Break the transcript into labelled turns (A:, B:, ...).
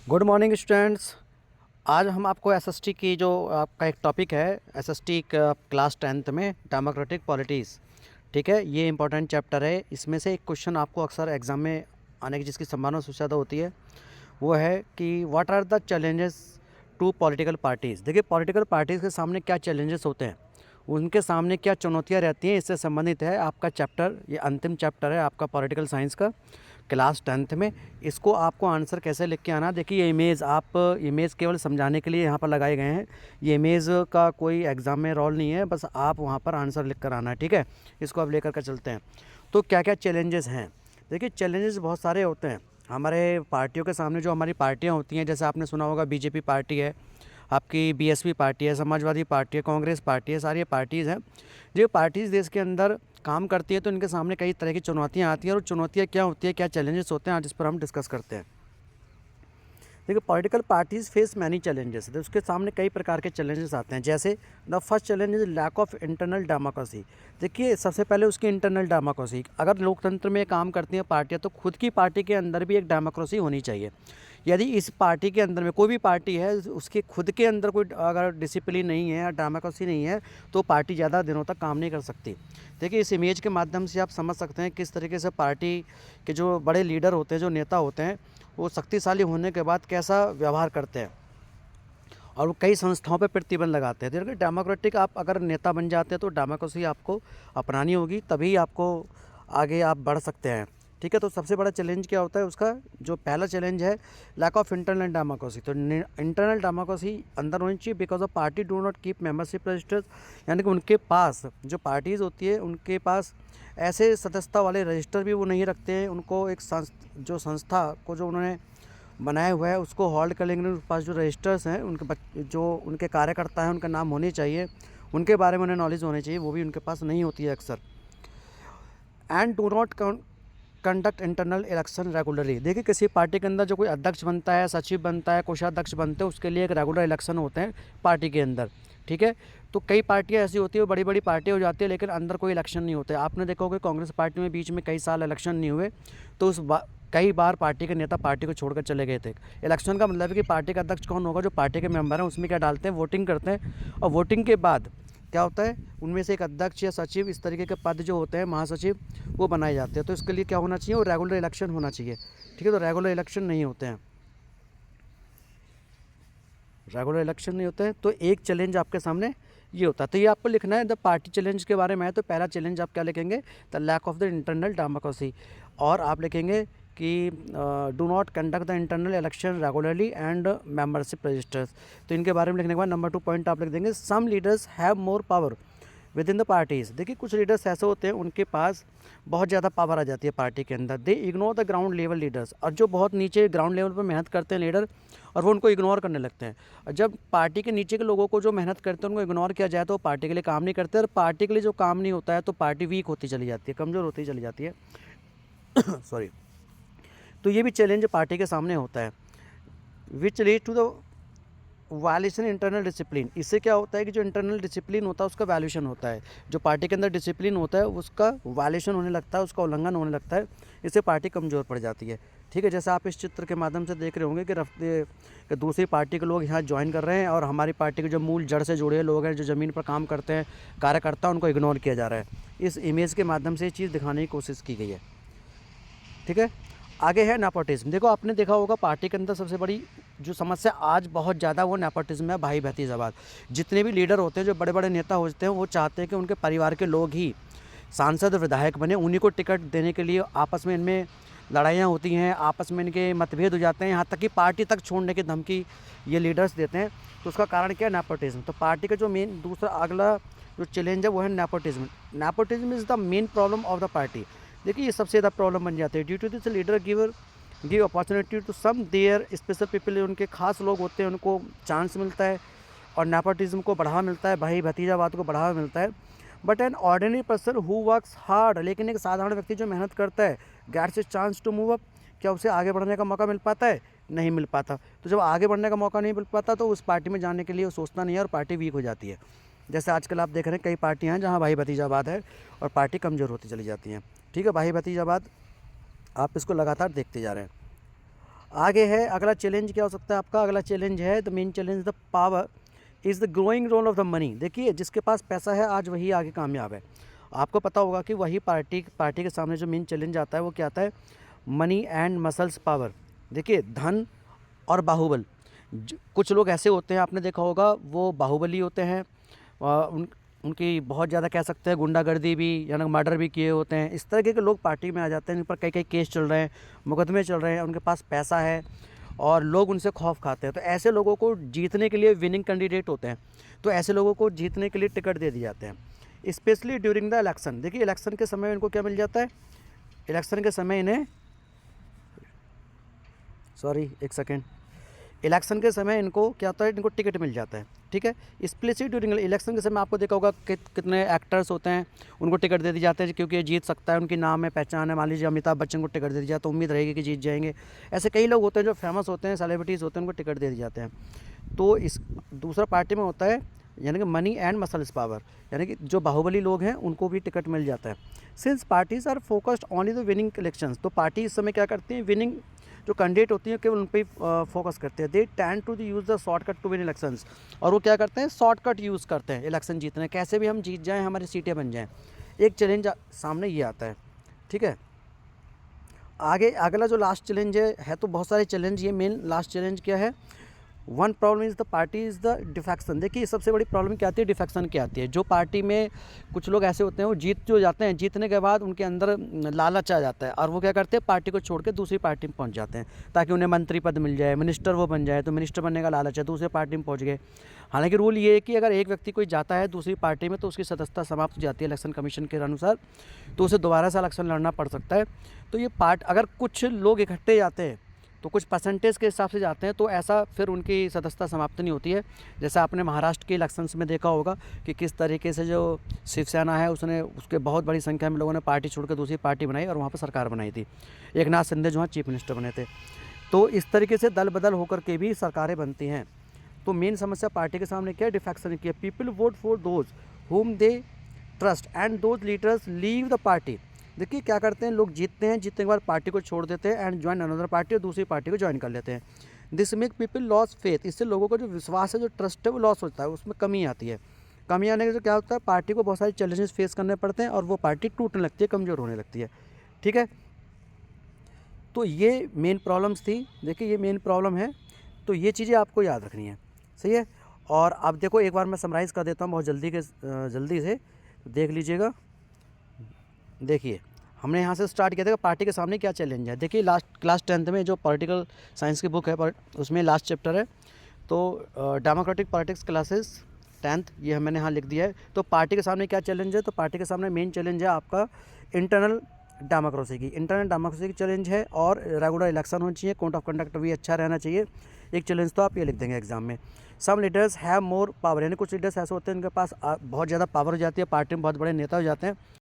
A: Good morning students. आज हम आपको एसएसटी की जो आपका एक टॉपिक है, एसएसटी क्लास 10th में डेमोक्रेटिक पॉलिटिक्स, ठीक है। ये इंपॉर्टेंट चैप्टर है। इसमें से एक क्वेश्चन आपको अक्सर एग्जाम में आने की जिसकी संभावना सबसे ज़्यादा होती है वो है कि what are the challenges to political parties. देखिए, पॉलिटिकल पार्टीज़ के सामने क्या चैलेंजेस होते हैं, उनके सामने क्या चुनौतियाँ रहती हैं, इससे संबंधित है आपका चैप्टर। ये अंतिम चैप्टर है आपका पॉलिटिकल साइंस का क्लास 10th में। इसको आपको आंसर कैसे लिख के आना, देखिए ये इमेज, आप इमेज केवल समझाने के लिए यहाँ पर लगाए गए हैं। ये इमेज का कोई एग्ज़ाम में रोल नहीं है, बस आप वहाँ पर आंसर लिख कर आना है, ठीक है। इसको आप लेकर के चलते हैं। तो क्या क्या चैलेंजेस हैं, देखिए चैलेंजेस बहुत सारे होते हैं हमारे पार्टियों के सामने। जो हमारी पार्टियाँ होती हैं, जैसे आपने सुना होगा बीजेपी पार्टी है, आपकी बीएसपी पार्टी है, समाजवादी पार्टी है, कांग्रेस पार्टी है, सारी पार्टीज़ हैं। जो पार्टीज़ देश के अंदर काम करती है तो इनके सामने कई तरह की चुनौतियाँ आती हैं, और चुनौतियाँ क्या होती है, क्या चैलेंजेस होते हैं, आज इस पर हम डिस्कस करते हैं। देखिए, political parties face many challenges, तो उसके सामने कई प्रकार के चैलेंजेस आते हैं। जैसे the first challenge is lack of internal democracy. देखिए, सबसे पहले उसकी इंटरनल डेमोक्रेसी। अगर लोकतंत्र में काम करती हैं पार्टियां तो खुद की पार्टी के अंदर भी एक डेमोक्रेसी होनी चाहिए। यदि इस पार्टी के अंदर में कोई भी पार्टी है, उसके खुद के अंदर कोई अगर डिसिप्लिन नहीं है या डेमोक्रेसी नहीं है तो पार्टी ज़्यादा दिनों तक काम नहीं कर सकती। देखिए, इस इमेज के माध्यम से आप समझ सकते हैं किस तरीके से पार्टी के जो बड़े लीडर होते हैं, जो नेता होते हैं, वो शक्तिशाली होने के बाद कैसा व्यवहार करते हैं, और वो कई संस्थाओं पर प्रतिबंध लगाते हैं। देखिए, डेमोक्रेटिक आप अगर नेता बन जाते हैं तो डेमोक्रेसी आपको अपनानी होगी, तभी आपको आगे आप बढ़ सकते हैं, ठीक है। तो सबसे बड़ा चैलेंज क्या होता है उसका, जो पहला चैलेंज है लैक ऑफ इंटरनल डेमोक्रेसी। तो इंटरनल डेमोक्रेसी अंदर होनी चाहिए, because of party do not keep membership registers. यानी कि उनके पास जो पार्टीज़ होती है उनके पास ऐसे सदस्यता वाले रजिस्टर भी वो नहीं रखते हैं। उनको एक जो संस्था को जो उन्होंने बनाया हुआ है उसको होल्ड कर लेंगे। उनके पास जो रजिस्टर्स हैं, उनके जो उनके कार्यकर्ता हैं उनका नाम होने चाहिए, उनके बारे में उन्हें नॉलेज होनी चाहिए, वो भी उनके पास नहीं होती है अक्सर। And do not conduct internal election regularly. देखिए, किसी पार्टी के अंदर जो कोई अध्यक्ष बनता है, सचिव बनता है, कोषाध्यक्ष बनते हैं, उसके लिए एक रेगुलर इलेक्शन होते हैं पार्टी के अंदर, ठीक है। तो कई पार्टियां ऐसी होती है, बड़ी बड़ी पार्टियां हो जाती है, लेकिन अंदर कोई इलेक्शन नहीं होते। आपने देखा होगा कांग्रेस पार्टी में बीच में कई साल इलेक्शन नहीं हुए, तो कई बार पार्टी के नेता पार्टी को छोड़कर चले गए थे। इलेक्शन का मतलब है कि पार्टी का अध्यक्ष कौन होगा, जो पार्टी के मेंबर हैं उसमें क्या डालते हैं, वोटिंग करते हैं, और वोटिंग के बाद क्या होता है, उनमें से एक अध्यक्ष या सचिव, इस तरीके के पद जो होते हैं, महासचिव, वो बनाए जाते हैं। तो इसके लिए क्या होना चाहिए, वो रेगुलर इलेक्शन होना चाहिए, ठीक है। तो रेगुलर इलेक्शन नहीं होते हैं, रेगुलर इलेक्शन नहीं होते हैं। तो एक चैलेंज आपके सामने ये होता है। तो ये आपको लिखना है, द पार्टी चैलेंज के बारे में है। तो पहला चैलेंज आप क्या लिखेंगे, the lack of the internal democracy. और आप लिखेंगे कि do not conduct the internal election regularly and membership registers. तो इनके बारे में लिखने के बाद नंबर 2 पॉइंट आप लिख देंगे, some leaders have more power within the parties. देखिए, कुछ लीडर्स ऐसे होते हैं उनके पास बहुत ज़्यादा पावर आ जाती है पार्टी के अंदर। दे ignore the ground level leaders. और जो बहुत नीचे ग्राउंड लेवल पर मेहनत करते हैं लीडर, और वो उनको इग्नोर करने लगते हैं। और जब पार्टी के नीचे के लोगों को जो मेहनत करते हैं उनको इग्नोर किया जाए तो पार्टी के लिए काम नहीं करते, और पार्टी के लिए जो काम नहीं होता है तो पार्टी वीक होती चली जाती है, कमज़ोर होती चली जाती है। सॉरी। तो ये भी चैलेंज पार्टी के सामने होता है, which lead to the violation internal discipline. इससे क्या होता है कि जो इंटरनल डिसिप्लिन होता है उसका वैल्यूशन होता है, जो पार्टी के अंदर डिसिप्लिन होता है उसका वायलेशन होने लगता है, उसका उल्लंघन होने लगता है, इससे पार्टी कमज़ोर पड़ जाती है, ठीक है। जैसे आप इस चित्र के माध्यम से देख रहे होंगे कि दूसरी पार्टी के लोग यहाँ ज्वाइन कर रहे हैं, और हमारी पार्टी के जो मूल जड़ से जुड़े लोग हैं, जो ज़मीन पर काम करते हैं, कार्यकर्ता, उनको इग्नोर किया जा रहा है। इस इमेज के माध्यम से ये चीज़ दिखाने की कोशिश की गई है, ठीक है। आगे है नेपोटिज्म। देखो, आपने देखा होगा पार्टी के अंदर सबसे बड़ी जो समस्या आज बहुत ज़्यादा वो नेपोटिज्म है, भाई भतीजावाद। जितने भी लीडर होते हैं, जो बड़े बड़े नेता होते हैं, वो चाहते हैं कि उनके परिवार के लोग ही सांसद और विधायक बने, उन्हीं को टिकट देने के लिए आपस में इनमें लड़ाइयाँ होती हैं, आपस में इनके मतभेद हो जाते हैं, यहाँ तक कि पार्टी तक छोड़ने की धमकी ये लीडर्स देते हैं। तो उसका कारण क्या है, नेपोटिज्म। तो पार्टी का जो मेन दूसरा अगला जो चैलेंज है वो है nepotism. Nepotism is the main problem of the party. देखिए, ये सबसे ज़्यादा प्रॉब्लम बन जाती है। Due to this leader give opportunity to some their special people. उनके खास लोग होते हैं, उनको चांस मिलता है, और नेपोटिज्म को बढ़ावा मिलता है, भाई भतीजावाद को बढ़ावा मिलता है। But an ordinary person who works hard, लेकिन एक साधारण व्यक्ति जो मेहनत करता है, gets a chance to move up. क्या उसे आगे बढ़ने का मौका मिल पाता है, नहीं मिल पाता। तो जब आगे बढ़ने का मौका नहीं मिल पाता तो उस पार्टी में जाने के लिए वो सोचता नहीं है, और पार्टी वीक हो जाती है। जैसे आजकल आप देख रहे हैं कई पार्टियां हैं जहां भाई भतीजावाद है और पार्टी कमज़ोर होती चली जाती हैं, ठीक है। भाई भतीजावाद आप इसको लगातार देखते जा रहे हैं। आगे है अगला चैलेंज क्या हो सकता है आपका, अगला चैलेंज है the main challenge the power is the growing role of the money. देखिए जिसके पास पैसा है आज वही आगे कामयाब है। आपको पता होगा कि वही पार्टी के सामने जो मेन चैलेंज आता है वो क्या आता है, मनी एंड मसल्स पावर। देखिए धन और बाहुबल, कुछ लोग ऐसे होते हैं आपने देखा होगा वो बाहुबली होते हैं, उनकी बहुत ज़्यादा कह सकते हैं गुंडागर्दी भी यानी मर्डर भी किए होते हैं। इस तरीके के लोग पार्टी में आ जाते हैं, जिन पर कई कई केस चल रहे हैं, मुकदमे चल रहे हैं, उनके पास पैसा है और लोग उनसे खौफ खाते हैं। तो ऐसे लोगों को जीतने के लिए विनिंग कैंडिडेट होते हैं, तो ऐसे लोगों को जीतने के लिए टिकट दे दिए जाते हैं, स्पेशली ड्यूरिंग द इलेक्शन। देखिए इलेक्शन के समय इनको क्या मिल जाता है, इलेक्शन के समय इन्हें एक सेकेंड, इलेक्शन के समय इनको क्या होता है, इनको टिकट मिल जाता है। ठीक है, स्पेशली ड्यूरिंग इलेक्शन के समय आपको देखा होगा कितने एक्टर्स होते हैं उनको टिकट दे दी जाते हैं क्योंकि ये जीत सकता है, उनकी नाम है, पहचान है। मान लीजिए अमिताभ बच्चन को टिकट दे दी जाए तो उम्मीद रहेगी कि जीत जाएंगे। ऐसे कई लोग होते हैं जो फेमस होते हैं, सेलिब्रिटीज़ होते हैं, उनको टिकट दे दिए जाते हैं। तो इस दूसरा पार्टी में होता है यानी कि मनी एंड मसल्स पावर, यानी कि जो बाहुबली लोग हैं उनको भी टिकट मिल जाता है। Since parties are focused only the winning elections, तो पार्टी इस समय क्या करती हैं, विनिंग जो कैंडिडेट होती हैं केवल उन पर ही फोकस करते हैं। They tend to use the shortcut to win elections, और वो क्या करते हैं, शॉर्टकट यूज़ करते हैं इलेक्शन जीतने, कैसे भी हम जीत जाएँ, हमारी सीटें बन जाएँ। एक चैलेंज सामने ये आता है। ठीक है, आगे अगला जो लास्ट चैलेंज है तो बहुत सारे चैलेंज, ये मेन लास्ट चैलेंज क्या है, one problem is the party is the defection. देखिए सबसे बड़ी प्रॉब्लम क्या आती है, डिफेक्शन की आती है। जो पार्टी में कुछ लोग ऐसे होते हैं वो जीत जो जाते हैं, जीतने के बाद उनके अंदर लालच आ जाता है और वो क्या करते हैं, पार्टी को छोड़ के दूसरी पार्टी में पहुंच जाते हैं ताकि उन्हें मंत्री पद मिल जाए, मिनिस्टर वो बन जाए। तो मिनिस्टर बनने का लालच है, दूसरे पार्टी में पहुँच गए। हालांकि रूल ये है कि अगर एक व्यक्ति कोई जाता है दूसरी पार्टी में तो उसकी सदस्यता समाप्त हो जाती है इलेक्शन कमीशन के अनुसार, तो उसे दोबारा से इलेक्शन लड़ना पड़ सकता है। तो ये अगर कुछ लोग इकट्ठे जाते हैं तो कुछ परसेंटेज के हिसाब से जाते हैं तो ऐसा फिर उनकी सदस्यता समाप्त नहीं होती है। जैसा आपने महाराष्ट्र के इलेक्शंस में देखा होगा कि किस तरीके से जो शिवसेना है उसने उसके बहुत बड़ी संख्या में लोगों ने पार्टी छोड़कर दूसरी पार्टी बनाई और वहाँ पर सरकार बनाई थी। एकनाथ शिंदे जो हैं चीफ मिनिस्टर बने थे। तो इस तरीके से दल बदल होकर के भी सरकारें बनती हैं। तो मेन समस्या पार्टी के सामने क्या है, डिफेक्शन की है। पीपल वोट फॉर दोज हुम they trust and those leaders leave the party. देखिए क्या करते हैं लोग, जीतते हैं, जीतने के बाद पार्टी को छोड़ देते हैं एंड ज्वाइन अनदर पार्टी, और दूसरी पार्टी को ज्वाइन कर लेते हैं। This make people loss faith, इससे लोगों का जो विश्वास है, जो ट्रस्ट है वो लॉस होता है, उसमें कमी आती है। कमी आने से क्या होता है, पार्टी को बहुत सारे चैलेंजेस फेस करने पड़ते हैं और वो पार्टी टूटने लगती है, कमज़ोर होने लगती है। ठीक है, तो ये मेन प्रॉब्लम्स थी। देखिए ये मेन प्रॉब्लम है, तो ये चीज़ें आपको याद रखनी है। सही है, और अब देखो एक बार मैं समराइज़ कर देता हूँ बहुत जल्दी से देख लीजिएगा। देखिए हमने यहाँ से स्टार्ट किया था पार्टी के सामने क्या चैलेंज है। देखिए लास्ट क्लास 10th में जो पॉलिटिकल साइंस की बुक है उसमें लास्ट चैप्टर है, तो डेमोक्रेटिक पॉलिटिक्स क्लासेस 10th, ये मैंने यहाँ लिख दिया है। तो पार्टी के सामने क्या चैलेंज है, तो पार्टी के सामने मेन चैलेंज है आपका इंटरनल डेमोक्रेसी की चैलेंज है, और रेगुलर इलेक्शन होनी चाहिए, कोड ऑफ कंडक्ट भी अच्छा रहना चाहिए। एक चैलेंज तो आप ये लिख देंगे एग्जाम में। सम लीडर्स हैव मोर पावर, यानी कुछ लीडर्स ऐसे होते हैं उनके पास बहुत ज़्यादा पावर हो जाती है, पार्टी में बहुत बड़े नेता हो जाते हैं।